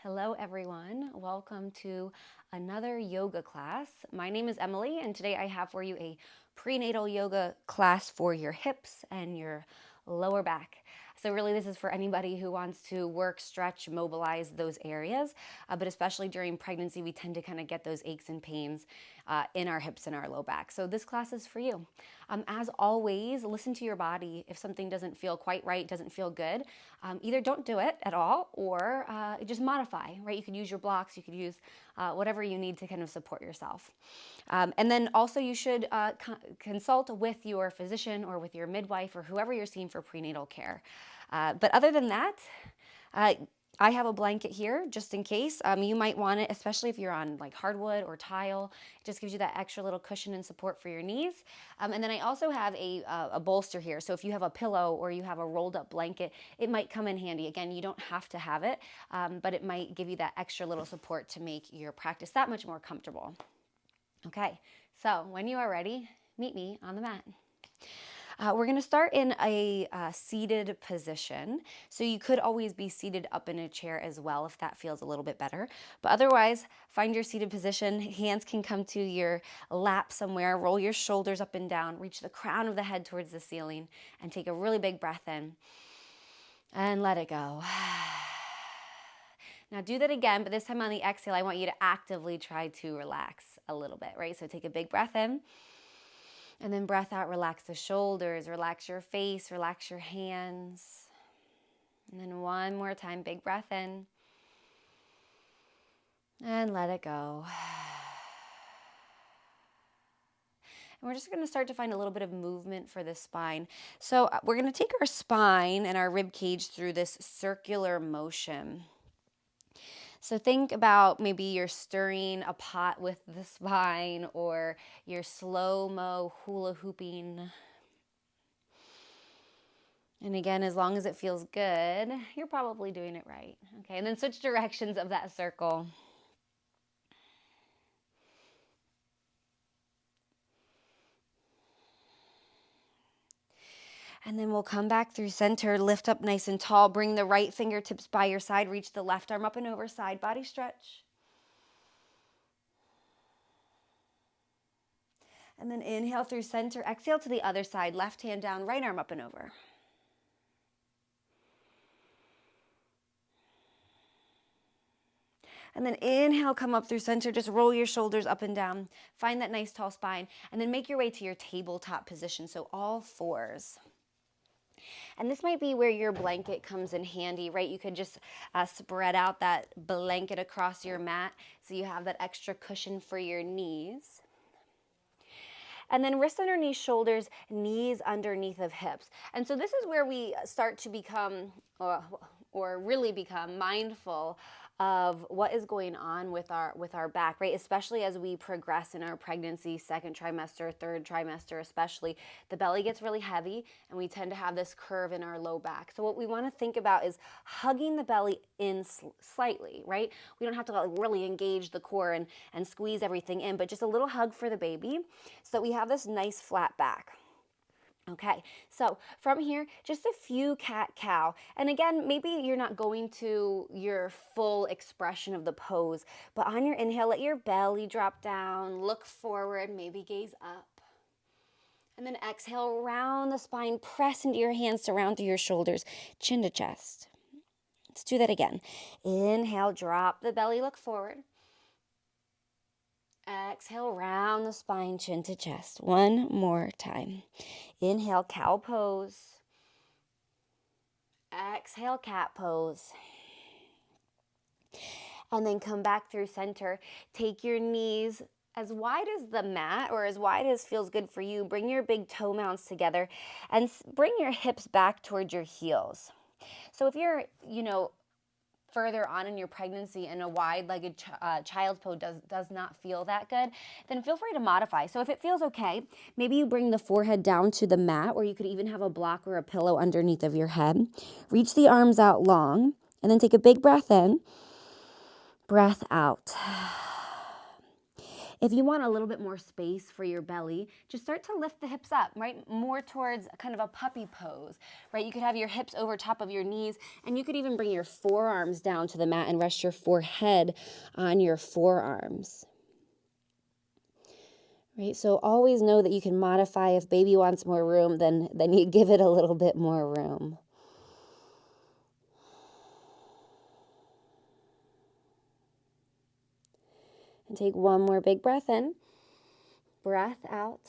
Hello everyone, welcome to another yoga class. My name is Emily and today I have for you a prenatal yoga class for your hips and your lower back. So really this is for anybody who wants to work, stretch, mobilize those areas, but especially during pregnancy we tend to kind of get those aches and pains in our hips and our low back. So this class is for you. As always, listen to your body. If something doesn't feel quite right, doesn't feel good, either don't do it at all or just modify, right? You could use your blocks, you could use whatever you need to kind of support yourself. And then also you should consult with your physician or with your midwife or whoever you're seeing for prenatal care. But other than that, I have a blanket here just in case. You might want it, especially if you're on like hardwood or tile. It just gives you that extra little cushion and support for your knees. And then I also have a bolster here. So if you have a pillow or you have a rolled up blanket, it might come in handy. Again, you don't have to have it, but it might give you that extra little support to make your practice that much more comfortable. Okay, so when you are ready, meet me on the mat. We're going to start in a seated position. So you could always be seated up in a chair as well if that feels a little bit better. But otherwise, find your seated position. Hands can come to your lap somewhere. Roll your shoulders up and down. Reach the crown of the head towards the ceiling and take a really big breath in. And let it go. Now do that again, but this time on the exhale, I want you to actively try to relax a little bit, right? So take a big breath in. And then breath out, relax the shoulders, relax your face, relax your hands. And then one more time, big breath in. And let it go. And we're just going to start to find a little bit of movement for the spine. So we're going to take our spine and our rib cage through this circular motion. So think about maybe you're stirring a pot with the spine or you're slow-mo hula hooping. And again, as long as it feels good, you're probably doing it right. Okay, and then switch directions of that circle. And then we'll come back through center, lift up nice and tall, bring the right fingertips by your side, reach the left arm up and over, side body stretch. And then inhale through center, exhale to the other side, left hand down, right arm up and over. And then inhale, come up through center, just roll your shoulders up and down, find that nice tall spine, and then make your way to your tabletop position, so all fours. And this might be where your blanket comes in handy, right? You could just spread out that blanket across your mat so you have that extra cushion for your knees. And then wrists underneath shoulders, knees underneath of hips. And so this is where we start to become, or really become mindful of what is going on with our back, right? Especially as we progress in our pregnancy, second trimester, third trimester especially, the belly gets really heavy and we tend to have this curve in our low back. So what we want to think about is hugging the belly in slightly, right? We don't have to really engage the core and squeeze everything in, but just a little hug for the baby so that we have this nice flat back. Okay, so from here, just a few cat-cow. And again, maybe you're not going to your full expression of the pose, but on your inhale, let your belly drop down, look forward, maybe gaze up. And then exhale, round the spine, press into your hands, surround through your shoulders, chin to chest. Let's do that again. Inhale, drop the belly, look forward. Exhale, round the spine, chin to chest. One more time. Inhale, cow pose. Exhale, cat pose. And then come back through center. Take your knees as wide as the mat or as wide as feels good for you. Bring your big toe mounts together and bring your hips back towards your heels. So if you're, further on in your pregnancy and a wide-legged child's pose does not feel that good, then feel free to modify. So if it feels okay, maybe you bring the forehead down to the mat, or you could even have a block or a pillow underneath of your head. Reach the arms out long, and then take a big breath in, breath out. If you want a little bit more space for your belly, just start to lift the hips up, right? More towards kind of a puppy pose, right? You could have your hips over top of your knees, and you could even bring your forearms down to the mat and rest your forehead on your forearms. Right, so always know that you can modify. If baby wants more room, then you give it a little bit more room. And take one more big breath in, breath out,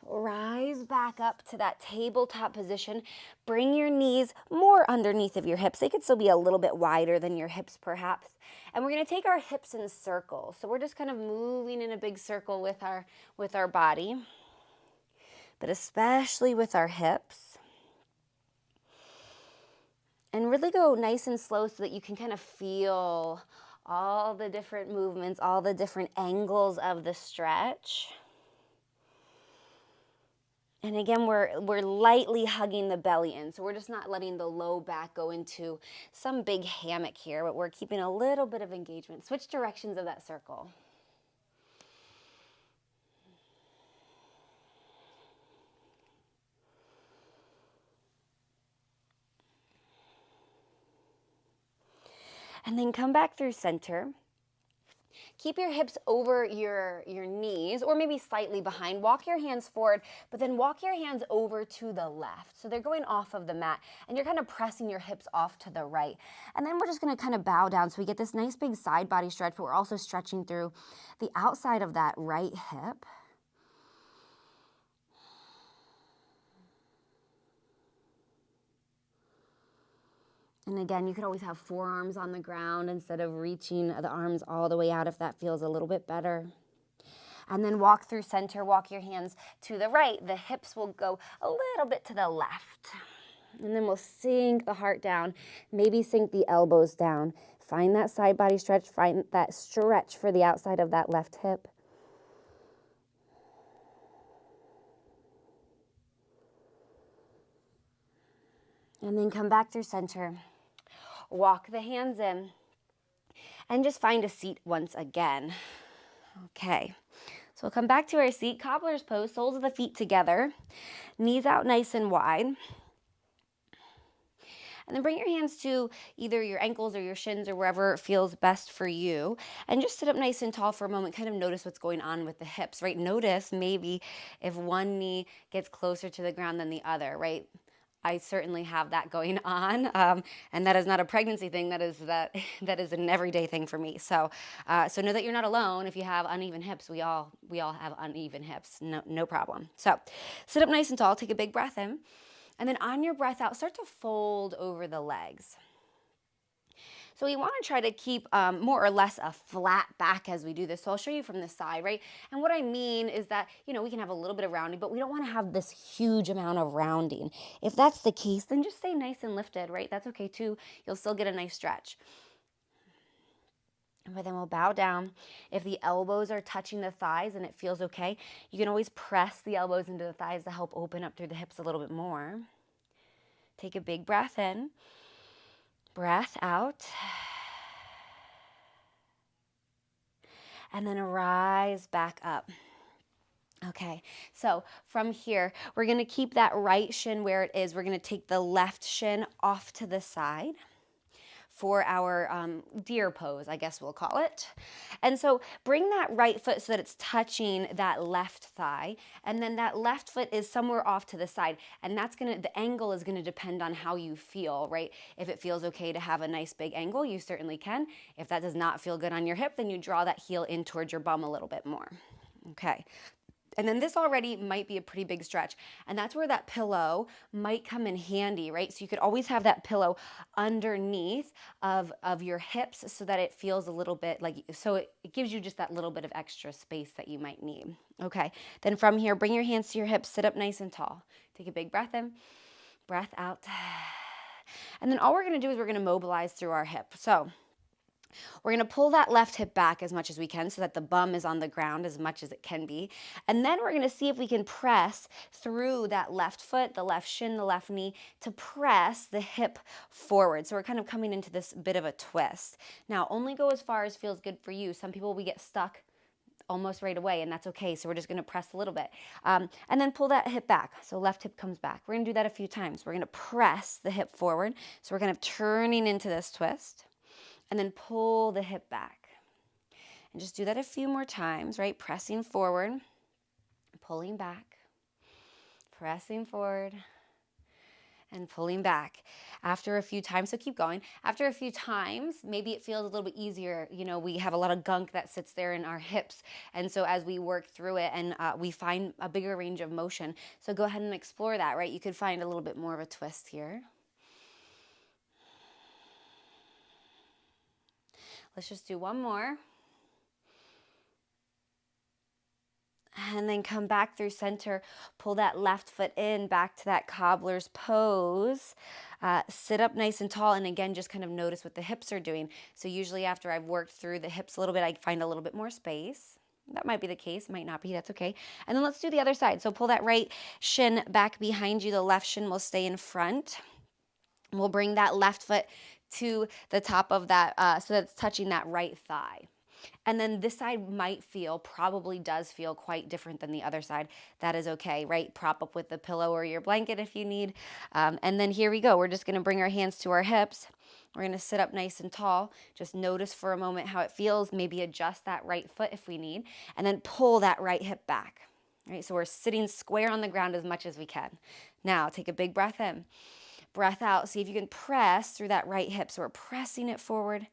rise back up to that tabletop position. Bring your knees more underneath of your hips. They could still be a little bit wider than your hips perhaps. And we're going to take our hips in circles. So we're just kind of moving in a big circle with our body, but especially with our hips. And really go nice and slow so that you can kind of feel all the different movements, all the different angles of the stretch. And again, we're lightly hugging the belly in. So we're just not letting the low back go into some big hammock here, but we're keeping a little bit of engagement. Switch directions of that circle. And then come back through center. Keep your hips over your knees or maybe slightly behind. Walk your hands forward, but then walk your hands over to the left. So they're going off of the mat and you're kind of pressing your hips off to the right. And then we're just going to kind of bow down so we get this nice big side body stretch, but we're also stretching through the outside of that right hip. And again, you could always have forearms on the ground instead of reaching the arms all the way out if that feels a little bit better. And then walk through center, walk your hands to the right. The hips will go a little bit to the left. And then we'll sink the heart down, maybe sink the elbows down. Find that side body stretch, find that stretch for the outside of that left hip. And then come back through center. Walk the hands in and just find a seat once again. Okay, so we'll come back to our seat, cobbler's pose, soles of the feet together, knees out nice and wide. And then bring your hands to either your ankles or your shins or wherever feels best for you. And just sit up nice and tall for a moment, kind of notice what's going on with the hips, right? Notice maybe if one knee gets closer to the ground than the other, right? I certainly have that going on, and that is not a pregnancy thing. That is an everyday thing for me. So know that you're not alone. If you have uneven hips, we all have uneven hips. No problem. So sit up nice and tall. Take a big breath in, and then on your breath out, start to fold over the legs. So we want to try to keep more or less a flat back as we do this. So I'll show you from the side, right? And what I mean is that, we can have a little bit of rounding, but we don't want to have this huge amount of rounding. If that's the case, then just stay nice and lifted, right? That's okay too. You'll still get a nice stretch. But then we'll bow down. If the elbows are touching the thighs and it feels okay, you can always press the elbows into the thighs to help open up through the hips a little bit more. Take a big breath in. Breath out. And then rise back up. Okay, so from here, we're going to keep that right shin where it is. We're going to take the left shin off to the side for our deer pose, I guess we'll call it. And so bring that right foot so that it's touching that left thigh, and then that left foot is somewhere off to the side, and the angle is gonna depend on how you feel, right? If it feels okay to have a nice big angle, you certainly can. If that does not feel good on your hip, then you draw that heel in towards your bum a little bit more. Okay. And then this already might be a pretty big stretch. And that's where that pillow might come in handy, right? So you could always have that pillow underneath of your hips so that it feels a little bit so it gives you just that little bit of extra space that you might need. Okay, then from here, bring your hands to your hips, sit up nice and tall. Take a big breath in, breath out. And then all we're gonna do is we're gonna mobilize through our hip. So we're going to pull that left hip back as much as we can so that the bum is on the ground as much as it can be. And then we're going to see if we can press through that left foot, the left shin, the left knee to press the hip forward. So we're kind of coming into this bit of a twist. Now, only go as far as feels good for you. Some people, we get stuck almost right away, and that's okay. So we're just gonna press a little bit. And then pull that hip back. So left hip comes back. We're gonna do that a few times. We're gonna press the hip forward. So we're kind of turning into this twist, and then pull the hip back. And just do that a few more times, right? Pressing forward, pulling back, pressing forward, and pulling back. After a few times, so keep going. After a few times, maybe it feels a little bit easier. You know, we have a lot of gunk that sits there in our hips. And so as we work through it and we find a bigger range of motion. So go ahead and explore that, right? You could find a little bit more of a twist here. Let's just do one more. And then come back through center, pull that left foot in, back to that cobbler's pose. Sit up nice and tall, and again, just kind of notice what the hips are doing. So usually after I've worked through the hips a little bit, I find a little bit more space. That might be the case, might not be, that's okay. And then let's do the other side. So pull that right shin back behind you, the left shin will stay in front. We'll bring that left foot to the top of that, so that's touching that right thigh. And then this side probably does feel quite different than the other side. That is okay, right? Prop up with the pillow or your blanket if you need. And then here we go. We're just gonna bring our hands to our hips. We're gonna sit up nice and tall. Just notice for a moment how it feels. Maybe adjust that right foot if we need. And then pull that right hip back. All right, so we're sitting square on the ground as much as we can. Now, take a big breath in. Breath out. See if you can press through that right hip. So we're pressing it forward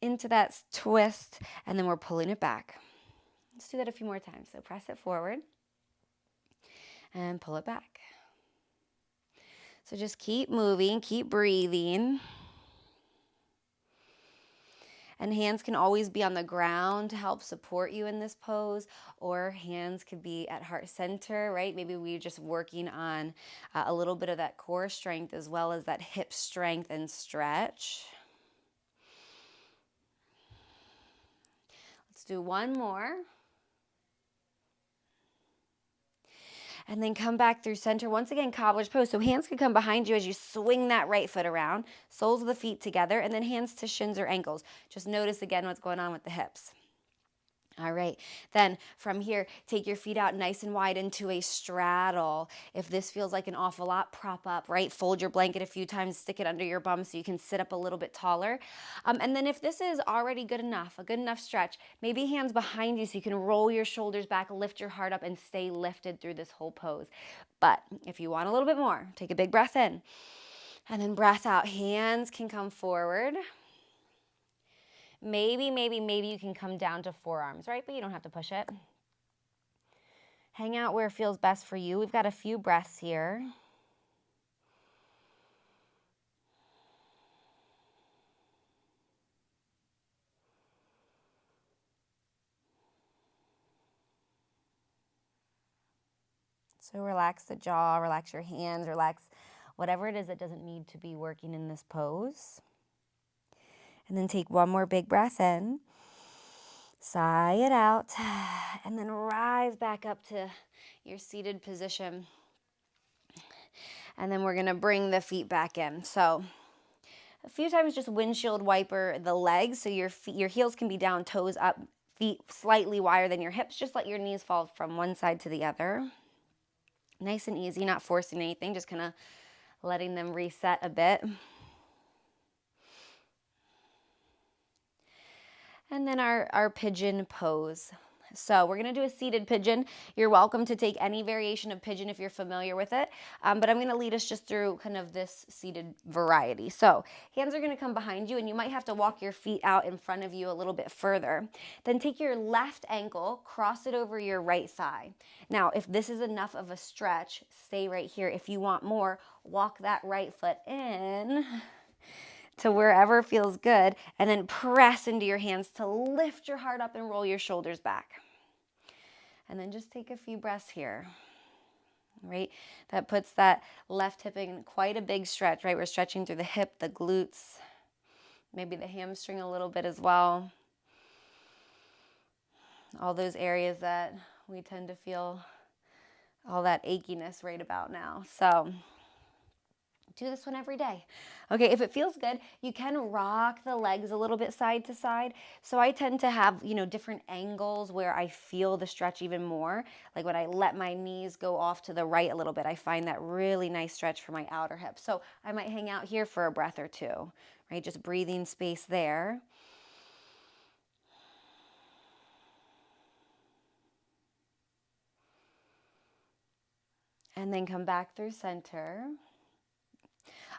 into that twist, and then we're pulling it back. Let's do that a few more times. So press it forward and pull it back. So just keep moving, keep breathing. And hands can always be on the ground to help support you in this pose, or hands could be at heart center, right? Maybe we're just working on a little bit of that core strength as well as that hip strength and stretch. Let's do one more. And then come back through center. Once again, cobbler's pose. So hands can come behind you as you swing that right foot around. Soles of the feet together, and then hands to shins or ankles. Just notice again what's going on with the hips. All right, then from here, take your feet out nice and wide into a straddle. If this feels like an awful lot, prop up, right? Fold your blanket a few times, stick it under your bum so you can sit up a little bit taller. And then if this is already good enough, a good enough stretch, maybe hands behind you so you can roll your shoulders back, lift your heart up, and stay lifted through this whole pose. But if you want a little bit more, take a big breath in. And then breath out. Hands can come forward. Maybe you can come down to forearms, right? But you don't have to push it. Hang out where it feels best for you. We've got a few breaths here. So relax the jaw, relax your hands, relax whatever it is that doesn't need to be working in this pose. And then take one more big breath in. Sigh it out, and then rise back up to your seated position. And then we're gonna bring the feet back in. So a few times just windshield wiper the legs so your feet, your heels can be down, toes up, feet slightly wider than your hips. Just let your knees fall from one side to the other. Nice and easy, not forcing anything, just kind of letting them reset a bit. And then our pigeon pose. So we're gonna do a seated pigeon. You're welcome to take any variation of pigeon if you're familiar with it, but I'm gonna lead us just through kind of this seated variety. So hands are gonna come behind you, and you might have to walk your feet out in front of you a little bit further. Then take your left ankle, cross it over your right thigh. Now, if this is enough of a stretch, stay right here. If you want more, walk that right foot in to wherever feels good, and then press into your hands to lift your heart up and roll your shoulders back. And then just take a few breaths here, right? That puts that left hip in quite a big stretch, right? We're stretching through the hip, the glutes, maybe the hamstring a little bit as well. All those areas that we tend to feel all that achiness right about now. So Do this one every day. Okay, if it feels good, you can rock the legs a little bit side to side. So I tend to have, different angles where I feel the stretch even more. Like when I let my knees go off to the right a little bit, I find that really nice stretch for my outer hip. So I might hang out here for a breath or two, right? Just breathing space there. And then come back through center.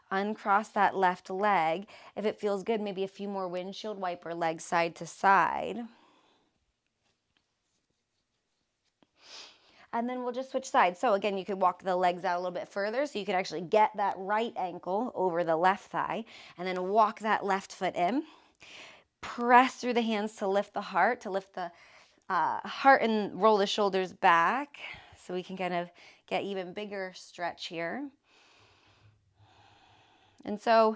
Uncross that left leg. If it feels good, maybe a few more windshield wiper legs side to side. And then we'll just switch sides. So again, you could walk the legs out a little bit further so you could actually get that right ankle over the left thigh, and then walk that left foot in. Press through the hands to lift the heart, heart and roll the shoulders back so we can kind of get even bigger stretch here. And so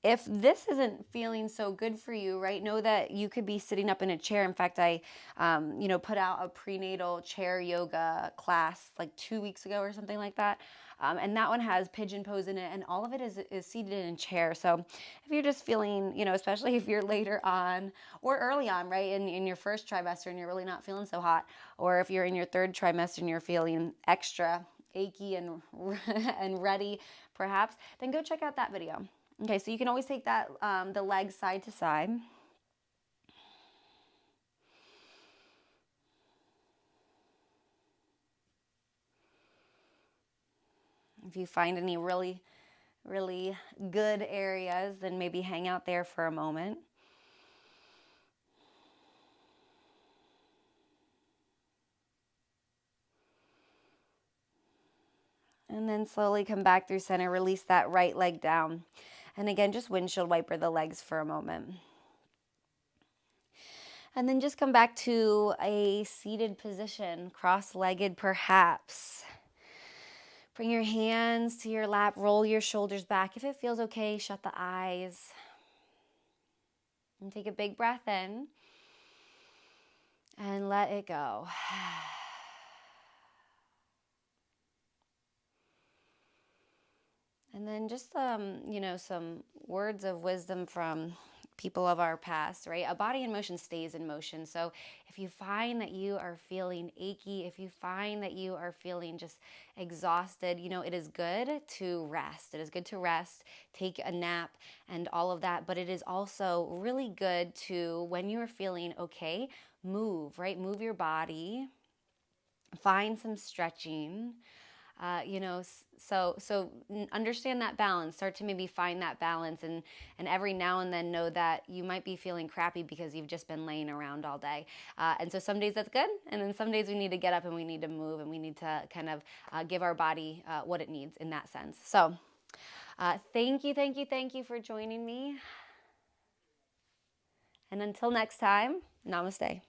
if this isn't feeling so good for you, right, know that you could be sitting up in a chair. In fact, I, put out a prenatal chair yoga class like 2 weeks ago or something like that. And that one has pigeon pose in it, and all of it is seated in a chair. So if you're just feeling, especially if you're later on or early on, right, in your first trimester and you're really not feeling so hot, or if you're in your third trimester and you're feeling extra achy and and ready perhaps, then go check out that video. Okay, so you can always take that the legs side to side. If you find any really, really good areas, then maybe hang out there for a moment. And then slowly come back through center, release that right leg down. And again, just windshield wiper the legs for a moment. And then just come back to a seated position, cross-legged perhaps. Bring your hands to your lap, roll your shoulders back. If it feels okay, shut the eyes. And take a big breath in. And let it go. And then just, some words of wisdom from people of our past, right? A body in motion stays in motion. So if you find that you are feeling achy, if you find that you are feeling just exhausted, it is good to rest. It is good to rest, take a nap and all of that. But it is also really good to, when you're feeling okay, move, right? Move your body, find some stretching. So understand that balance. Start to maybe find that balance, and every now and then know that you might be feeling crappy because you've just been laying around all day. And so some days that's good, and then some days we need to get up and we need to move and we need to kind of give our body what it needs in that sense. So thank you for joining me. And until next time, namaste.